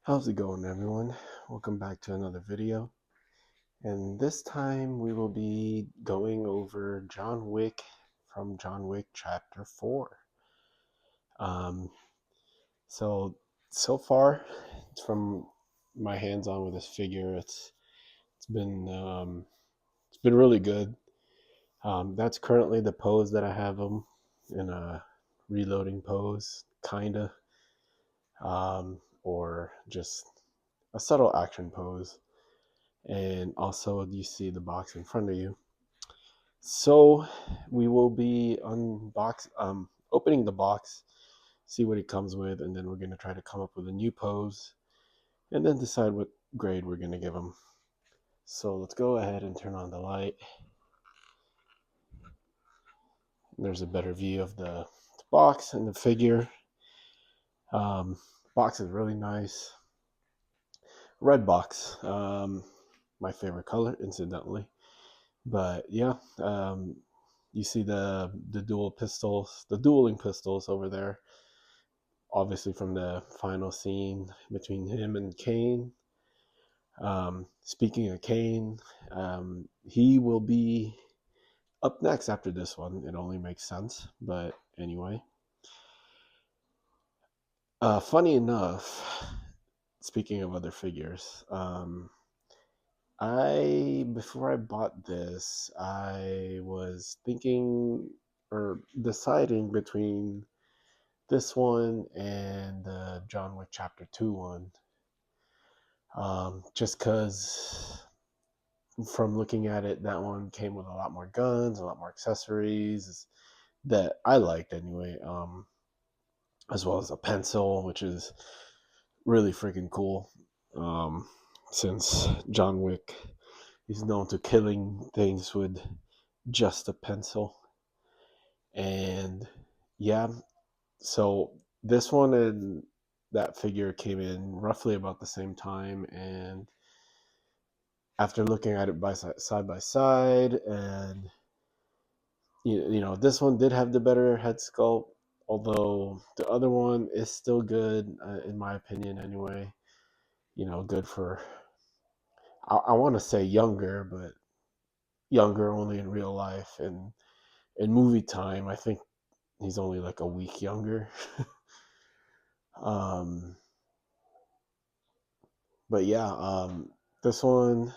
How's it going, everyone? Welcome back to another video. And this time we will be going over John Wick from John Wick Chapter 4. Um, so far, from my hands on with this figure, it's been really good. That's currently the pose that I have him in, a reloading pose, kinda, or just a subtle action pose. And also you see the box in front of you. So we will be opening the box, see what it comes with, and then we're going to try to come up with a new pose and then decide what grade we're going to give them. So let's go ahead and turn on the light. There's a better view of the box and the figure. Box is really nice. Red box. My favorite color, incidentally. But yeah, you see the dueling pistols over there, obviously from the final scene between him and Kane. Speaking of Kane, he will be up next after this one. It only makes sense, but anyway. Funny enough, speaking of other figures, before I bought this, I was thinking or deciding between this one and the John Wick Chapter 2 one. Just because from looking at it, that one came with a lot more guns, a lot more accessories that I liked anyway, as well as a pencil, which is really freaking cool. Since John Wick is known to killing things with just a pencil. And yeah, so this one and that figure came in roughly about the same time, and after looking at it side by side, and this one did have the better head sculpt, although the other one is still good, in my opinion anyway. Good for, I want to say younger, but younger only in real life, and in movie time I think he's only like a week younger. um but yeah, this one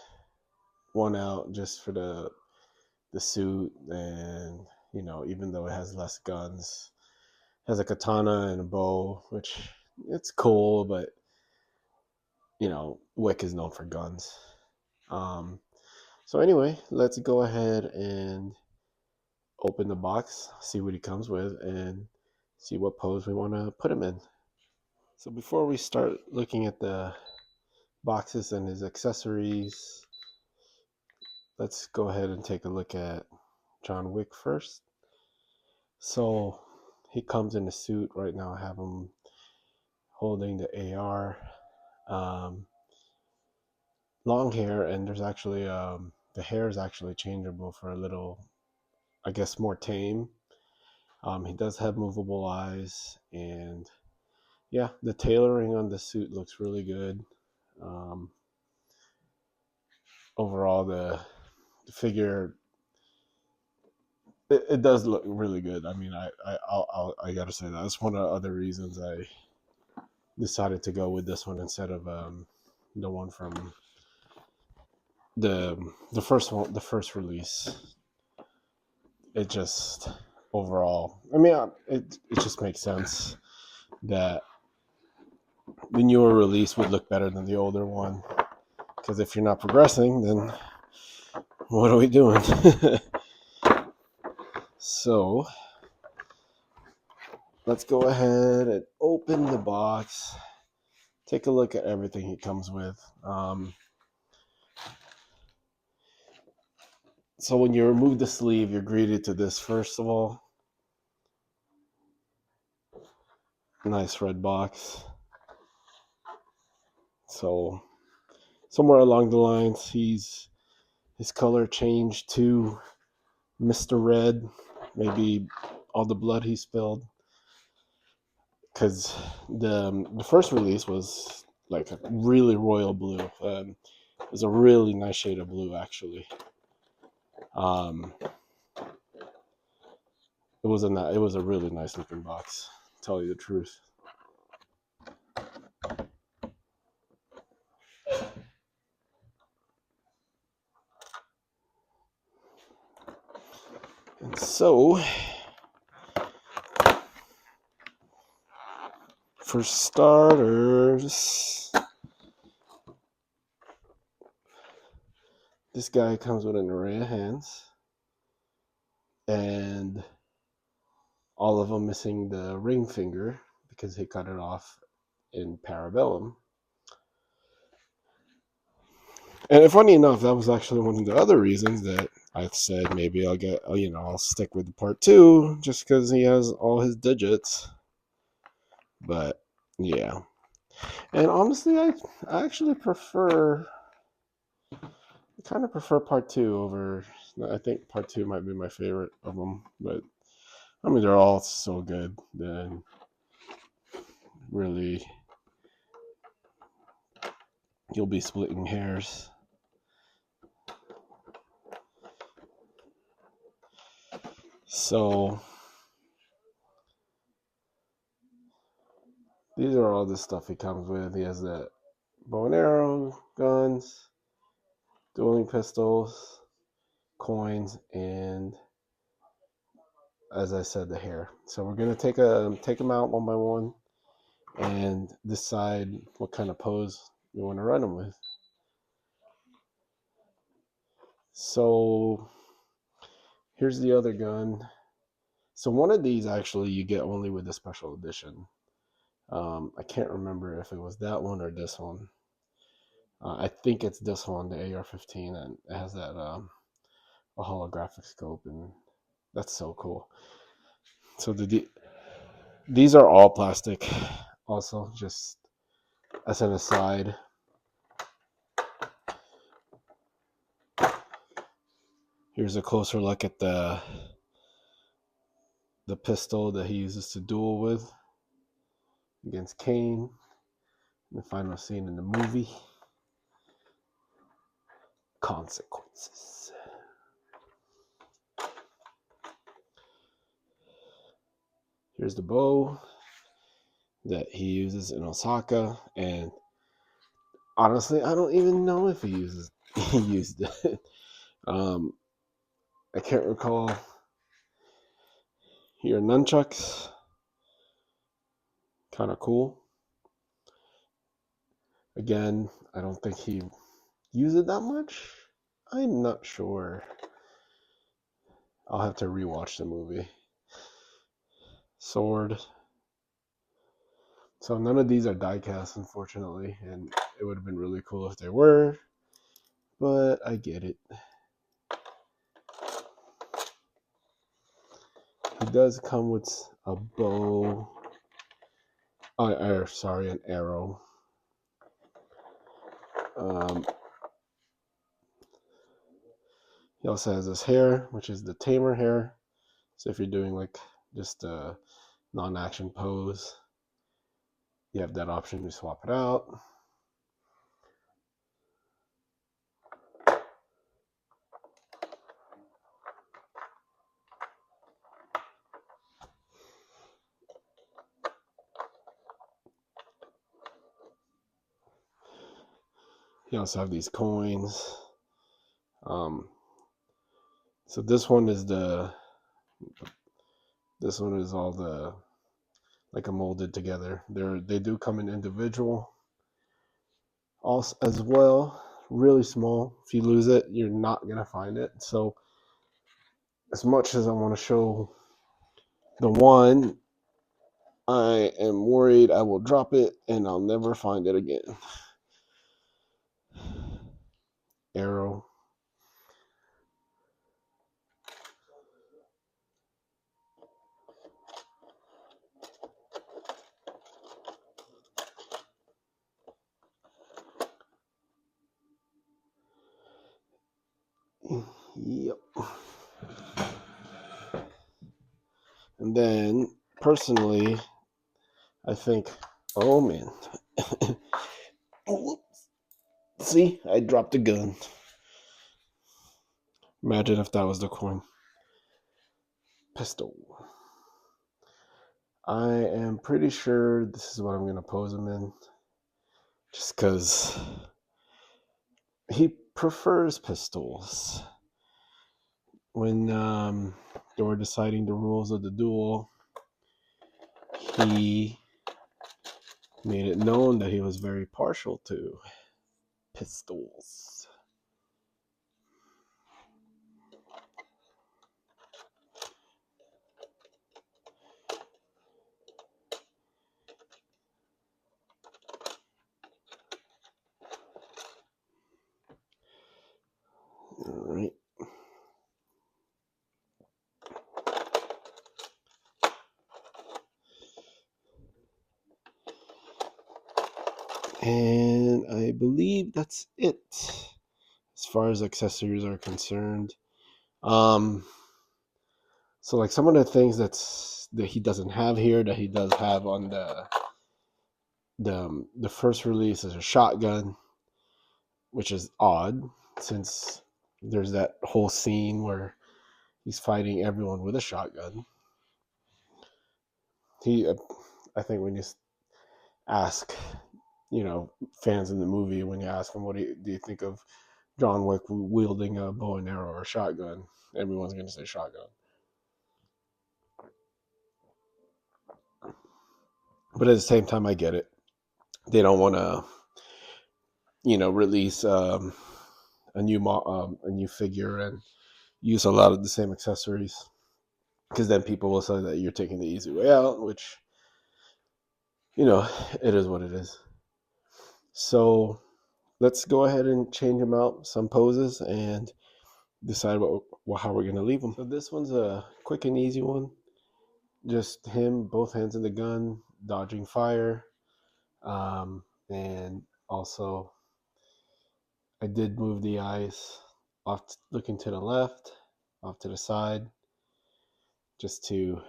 won out just for the suit, and even though it has less guns, it has a katana and a bow, which it's cool, but Wick is known for guns. So anyway, let's go ahead and open the box, see what he comes with, and see what pose we want to put him in. So before we start looking at the boxes and his accessories, let's go ahead and take a look at John Wick first. So he comes in a suit. Right now I have him holding the AR. Long hair, and there's actually the hair is actually changeable for a little, I guess, more tame. He does have movable eyes, and yeah, the tailoring on the suit looks really good. Um, Overall, the figure, it does look really good. I mean, I gotta say that's one of the other reasons I decided to go with this one instead of the one from the first one, the first release. It just, overall, I mean, it just makes sense that the newer release would look better than the older one, because if you're not progressing, then what are we doing? So let's go ahead and open the box, take a look at everything he comes with. So when you remove the sleeve, you're greeted to this. First of all, nice red box. So somewhere along the lines, his color changed to Mr. Red. Maybe all the blood he spilled, because the first release was like a really royal blue. It was a really nice shade of blue, actually. It was a really nice looking box, to tell you the truth. And so, for starters, this guy comes with an array of hands, and all of them missing the ring finger because he cut it off in Parabellum. And funny enough, that was actually one of the other reasons that I said maybe I'll stick with part 2 just because he has all his digits. But yeah, and honestly, I actually kind of prefer part 2 over. I think part 2 might be my favorite of them, but I mean they're all so good. Then really, you'll be splitting hairs. So these are all the stuff he comes with. He has that bow and arrow, guns, dueling pistols, coins, and as I said, the hair. So we're gonna take them out one by one and decide what kind of pose we want to run them with. So here's the other gun. So one of these actually you get only with the special edition. I can't remember if it was that one or this one. I think it's this one, the AR-15, and it has that a holographic scope, and that's so cool. So these are all plastic. Also, just as an aside, here's a closer look at the pistol that he uses to duel with against Kane in the final scene in the movie. Consequences. Here's the bow that he uses in Osaka, and honestly, I don't even know if he used it. I can't recall. Here, nunchucks, kind of cool. Again, I don't think he used it that much. I'm not sure. I'll have to rewatch the movie. Sword. So none of these are die cast, unfortunately, and it would have been really cool if they were, but I get it. He does come with a bow. An arrow. He also has this hair, which is the tamer hair. So if you're doing like just a non-action pose, you have that option to swap it out. You also have these coins. So this one is all the like a molded together. They do come in individual also as well, really small. If you lose it, you're not gonna find it. So as much as I want to show the one, I am worried I will drop it and I'll never find it again. Arrow. Yep. And then, personally, I think, oh man, See, I dropped a gun. Imagine if that was the coin. Pistol. I am pretty sure this is what I'm going to pose him in. Just because he prefers pistols. When they were deciding the rules of the duel, he made it known that he was very partial to pistols. All right. And I believe that's it as far as accessories are concerned. So like some of the things that he doesn't have here that he does have on the first release is a shotgun, which is odd since there's that whole scene where he's fighting everyone with a shotgun. I think when you ask, fans in the movie, when you ask them, what do you think of John Wick wielding a bow and arrow or a shotgun? Everyone's going to say shotgun. But at the same time, I get it. They don't want to, release a new figure and use a lot of the same accessories, because then people will say that you're taking the easy way out, which, it is what it is. So let's go ahead and change them out some poses and decide how we're going to leave them. So this one's a quick and easy one. Just him, both hands in the gun, dodging fire. And also, I did move the eyes off, looking to the left, off to the side, just to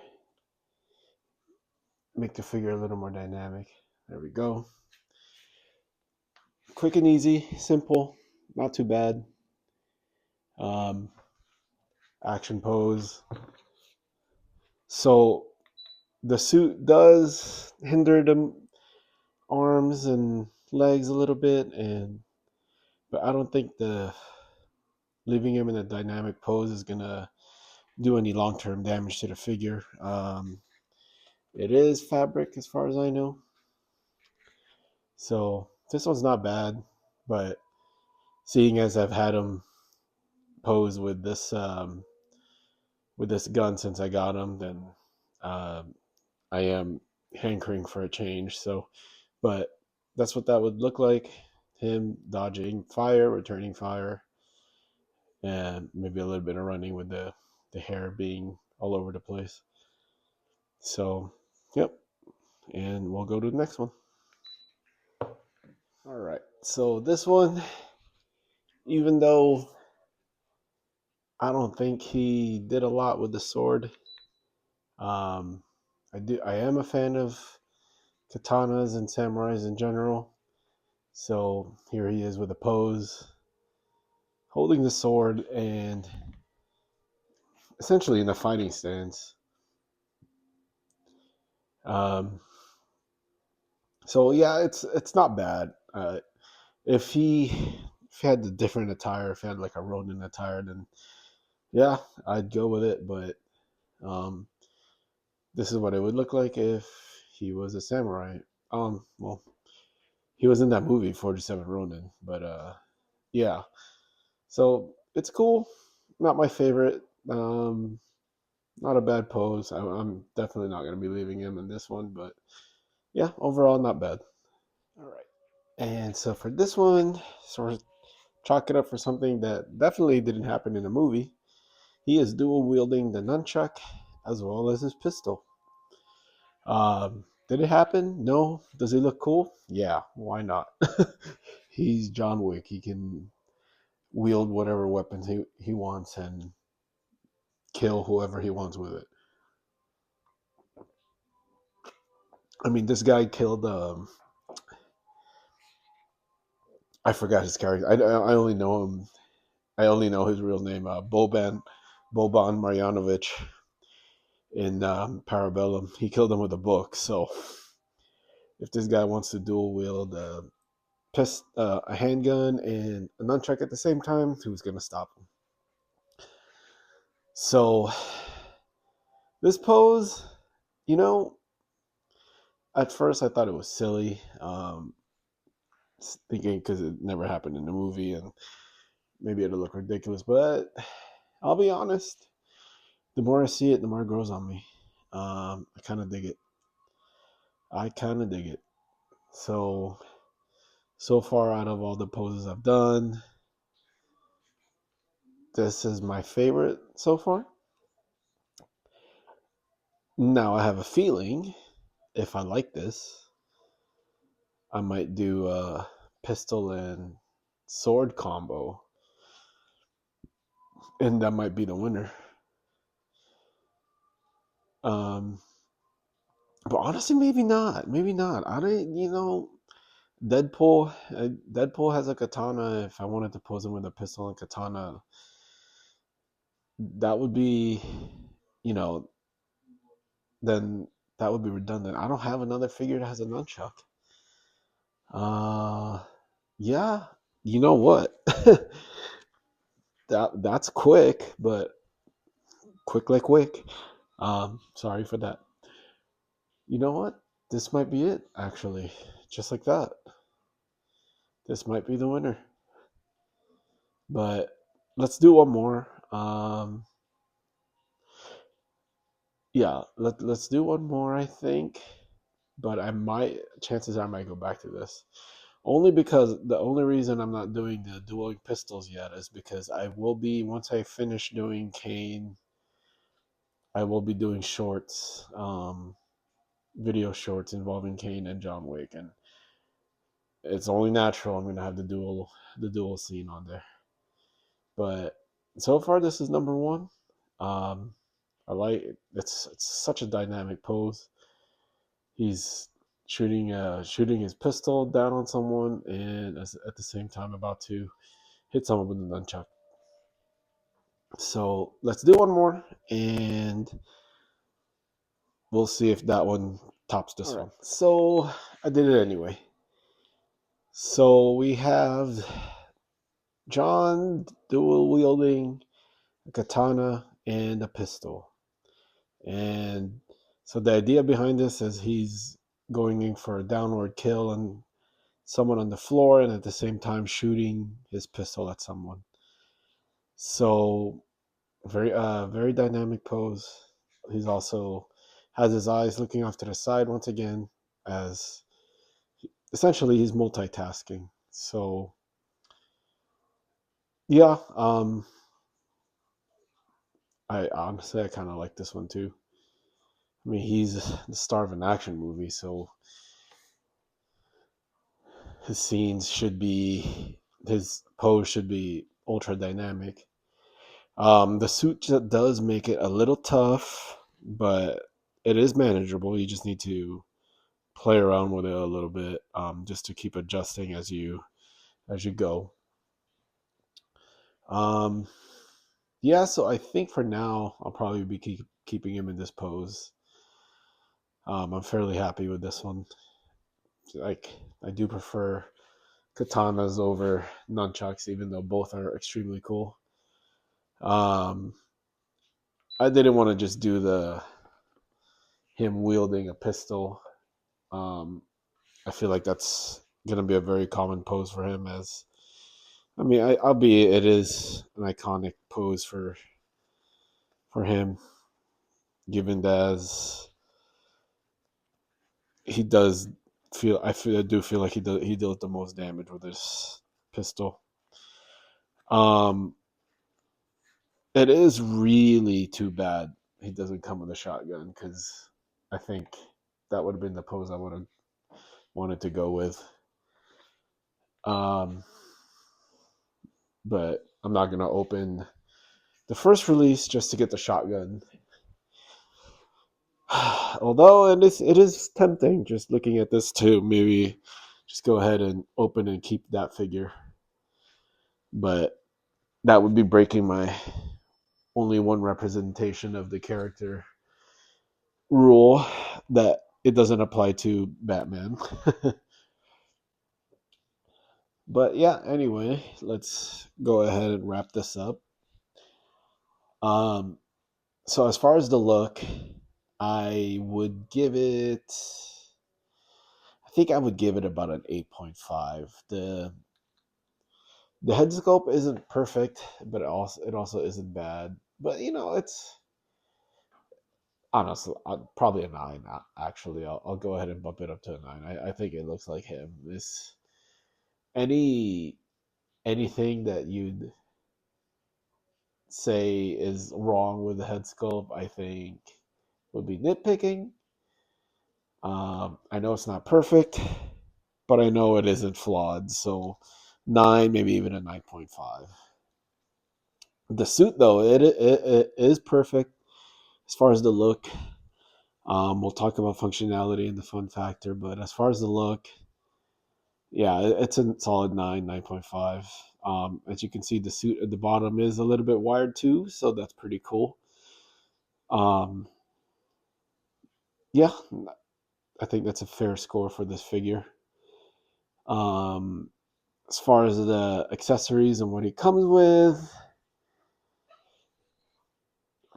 make the figure a little more dynamic. There we go. Quick and easy, simple, not too bad. Action pose. So the suit does hinder the arms and legs a little bit, but I don't think leaving him in a dynamic pose is gonna do any long-term damage to the figure. It is fabric as far as I know, so this one's not bad. But seeing as I've had him pose with this gun since I got him, then I am hankering for a change. So, but that's what that would look like: him dodging fire, returning fire, and maybe a little bit of running with the hair being all over the place. So, yep. And we'll go to the next one. All right. So this one, even though I don't think he did a lot with the sword, I am a fan of katanas and samurais in general. So here he is with a pose, holding the sword and essentially in a fighting stance. So yeah, it's not bad. If he had the different attire, if he had like a Ronin attire, then yeah, I'd go with it. But this is what it would look like if he was a samurai. Well, he was in that movie 47 Ronin, but yeah. So it's cool. Not my favorite. Not a bad pose. I'm definitely not going to be leaving him in this one, but yeah, overall not bad. All right. And so for this one, sort of chalk it up for something that definitely didn't happen in the movie. He is dual wielding the nunchuck as well as his pistol. Did it happen? No. Does he look cool? Yeah, why not? He's John Wick. He can wield whatever weapons he wants and kill whoever he wants with it. I mean, this guy killed I forgot his character. I only know him. I only know his real name, Boban Marjanovic in Parabellum. He killed him with a book. So if this guy wants to dual wield a handgun and a nunchuck at the same time, who's gonna stop him? So this pose, you know, at first I thought it was silly, thinking because it never happened in the movie and maybe it'll look ridiculous. But I'll be honest, the more I see it, the more it grows on me. I kind of dig it. I kind of dig it. So far out of all the poses I've done, this is my favorite so far. Now I have a feeling if I like this, I might do a pistol and sword combo, and that might be the winner. Um, but honestly, maybe not. Maybe not. I don't. Deadpool. Deadpool has a katana. If I wanted to pose him with a pistol and katana, that would be, you know, then that would be redundant. I don't have another figure that has a nunchuck. Uh, yeah. You know what? That's quick, but quick like Wick. Sorry for that. You know what? This might be it, actually. Just like that. This might be the winner. But let's do one more. Yeah, let's do one more, I think. But chances are I might go back to this. Only because the only reason I'm not doing the dueling pistols yet is because I will be, once I finish doing Kane, I will be doing shorts, video shorts involving Kane and John Wick. And it's only natural I'm going to have the duel scene on there. But so far, this is number one. Um, I like it. It's such a dynamic pose. He's shooting his pistol down on someone, and at the same time about to hit someone with a nunchuck. So let's do one more, and we'll see if that one tops this one. So I did it anyway. So we have John dual wielding a katana and a pistol. And so the idea behind this is he's going in for a downward kill on someone on the floor and at the same time shooting his pistol at someone. So very dynamic pose. He's also has his eyes looking off to the side once again, as essentially he's multitasking. So yeah, I honestly I kind of like this one too. I mean, he's the star of an action movie, so his pose should be ultra dynamic. The suit does make it a little tough, but it is manageable. You just need to play around with it a little bit, just to keep adjusting as you go. Um, yeah, so I think for now I'll probably be keeping him in this pose. I'm fairly happy with this one. Like I do prefer katanas over nunchucks, even though both are extremely cool. Um, I didn't want to just do the him wielding a pistol. Um, I feel like that's gonna be a very common pose for him. As I mean, albeit it is an iconic pose for him, given that as he does I do feel like he dealt the most damage with his pistol. Um, it is really too bad he doesn't come with a shotgun, because I think that would have been the pose I would have wanted to go with. Um, but I'm not gonna open the first release just to get the shotgun. Although it is tempting just looking at this to maybe just go ahead and open and keep that figure. but that would be breaking my only one representation of the character rule that it doesn't apply to Batman. But yeah, anyway, let's go ahead and wrap this up. Um, so as far as the look, I would give it. I think I would give it about an 8.5. The head sculpt isn't perfect, but it also isn't bad. But it's honestly probably a 9. Actually, I'll go ahead and bump it up to a 9. I think it looks like him. This any anything that you'd say is wrong with the head sculpt, I think would be nitpicking. I know it's not perfect, but I know it isn't flawed. So 9, maybe even a 9.5. The suit, though, it is perfect as far as the look. We'll talk about functionality and the fun factor, but as far as the look, yeah, it's a solid 9, 9.5. As you can see, the suit at the bottom is a little bit wired too, so that's pretty cool. Um, yeah, I think that's a fair score for this figure. Um, as far as the accessories and what he comes with,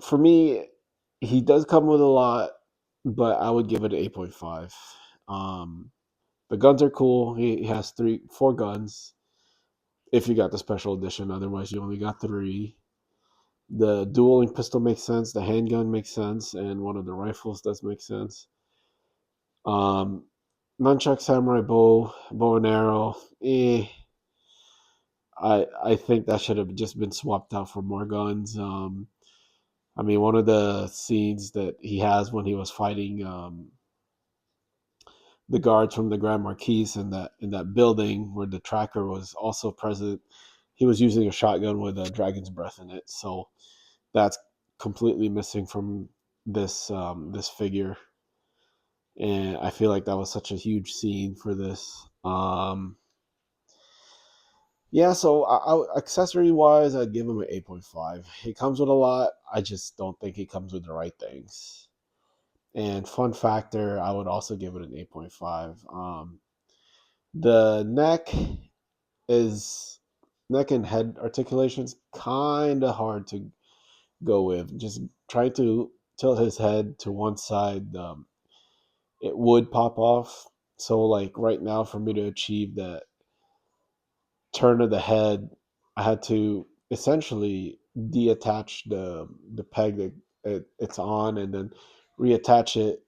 for me, he does come with a lot, but I would give it an 8.5. Um, the guns are cool. He has 4 guns if you got the special edition. Otherwise, you only got 3. The dueling pistol makes sense. The handgun makes sense, and one of the rifles does make sense. Um, Nunchuck, samurai bow and arrow. I think that should have just been swapped out for more guns. I mean, one of the scenes that he has when he was fighting the guards from the Grand Marquis in that building where the tracker was also present, he was using a shotgun with a dragon's breath in it. So that's completely missing from this figure, and I feel like that was such a huge scene for this. Yeah, so accessory wise, I'd give him an 8.5. He comes with a lot. I just don't think he comes with the right things. And fun factor, I would also give it an 8.5. The is neck and head articulations kind of hard to go with. Just try to tilt his head to one side, it would pop off. So like right now, for me to achieve that turn of the head, I had to essentially deattach the peg that it's on, and then reattach it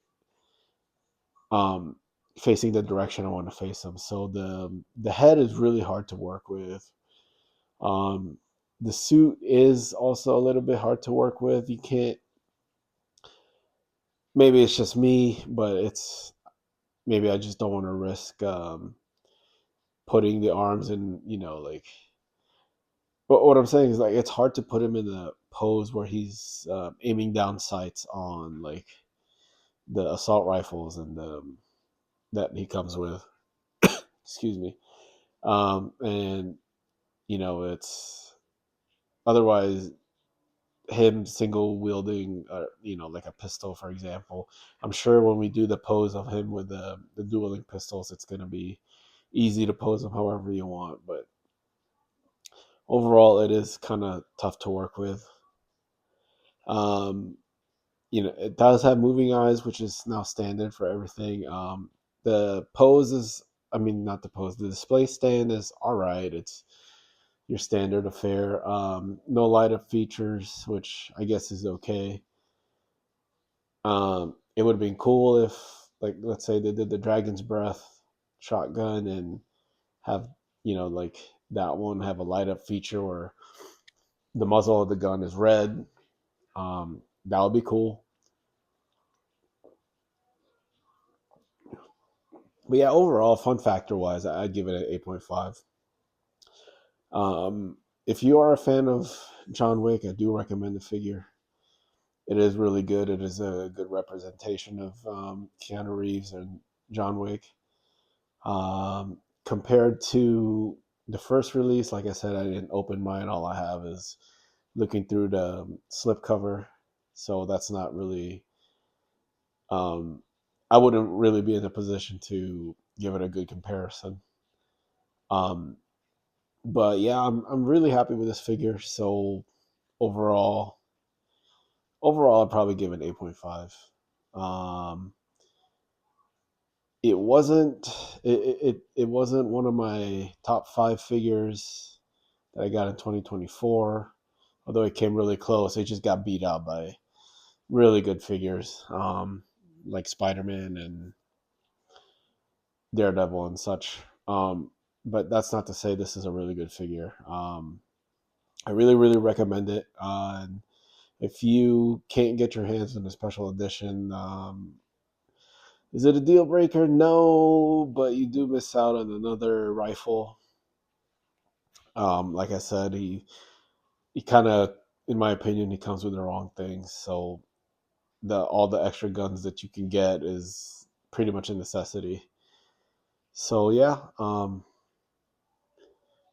um, facing the direction I want to face them. So the head is really hard to work with. Um, the suit is also a little bit hard to work with. You can't. Maybe it's just me, but it's maybe I just don't want to risk putting the arms in. Like. But what I'm saying is like it's hard to put him in the pose where he's aiming down sights on like the assault rifles and that he comes with. Excuse me. And it's otherwise him single wielding, like a pistol, for example. I'm sure when we do the pose of him with the dueling pistols, it's going to be easy to pose him however you want. But overall, it is kind of tough to work with. Um, it does have moving eyes, which is now standard for everything. The pose is, I mean, not the pose, the display stand is all right. It's your standard affair. No light up features, which I guess is okay. It would have been cool if, like, let's say they did the Dragon's Breath shotgun and have, like that one have a light up feature where the muzzle of the gun is red. That would be cool. But yeah, overall, fun factor wise, I'd give it an 8.5. If you are a fan of John Wick, I do recommend the figure. It is really good. It is a good representation of Keanu Reeves and John Wick. Compared to The first release, like I said, I didn't open mine. All I have is looking through the slipcover, so that's not really. Um, I wouldn't really be in a position to give it a good comparison. Um, but yeah, I'm really happy with this figure. So overall, I'd probably give it 8.5. Um, it wasn't it wasn't one of my top 5 figures that I got in 2024. Although it came really close, it just got beat out by really good figures, like Spider-Man and Daredevil and such. But that's not to say this is a really good figure. I really, really recommend it. If you can't get your hands on a special edition, is it a deal breaker? No, but you do miss out on another rifle. Like I said, he kind of, in my opinion, he comes with the wrong things. So all the extra guns that you can get is pretty much a necessity. So yeah.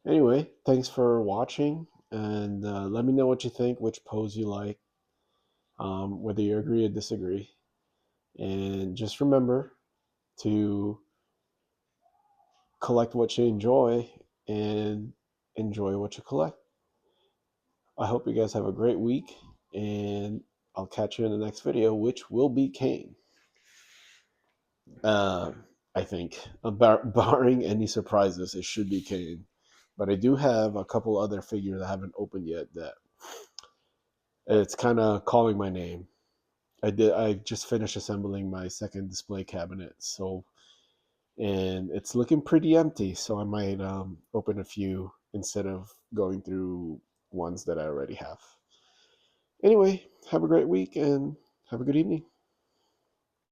Anyway, thanks for watching, and let me know what you think, which pose you like, whether you agree or disagree. And just remember to collect what you enjoy and enjoy what you collect. I hope you guys have a great week, and I'll catch you in the next video, which will be Kane. Uh, I think, barring any surprises, it should be Kane. But I do have a couple other figures I haven't opened yet that it's kind of calling my name. I just finished assembling my second display cabinet, so and it's looking pretty empty. So I might open a few instead of going through ones that I already have. Anyway, have a great week and have a good evening.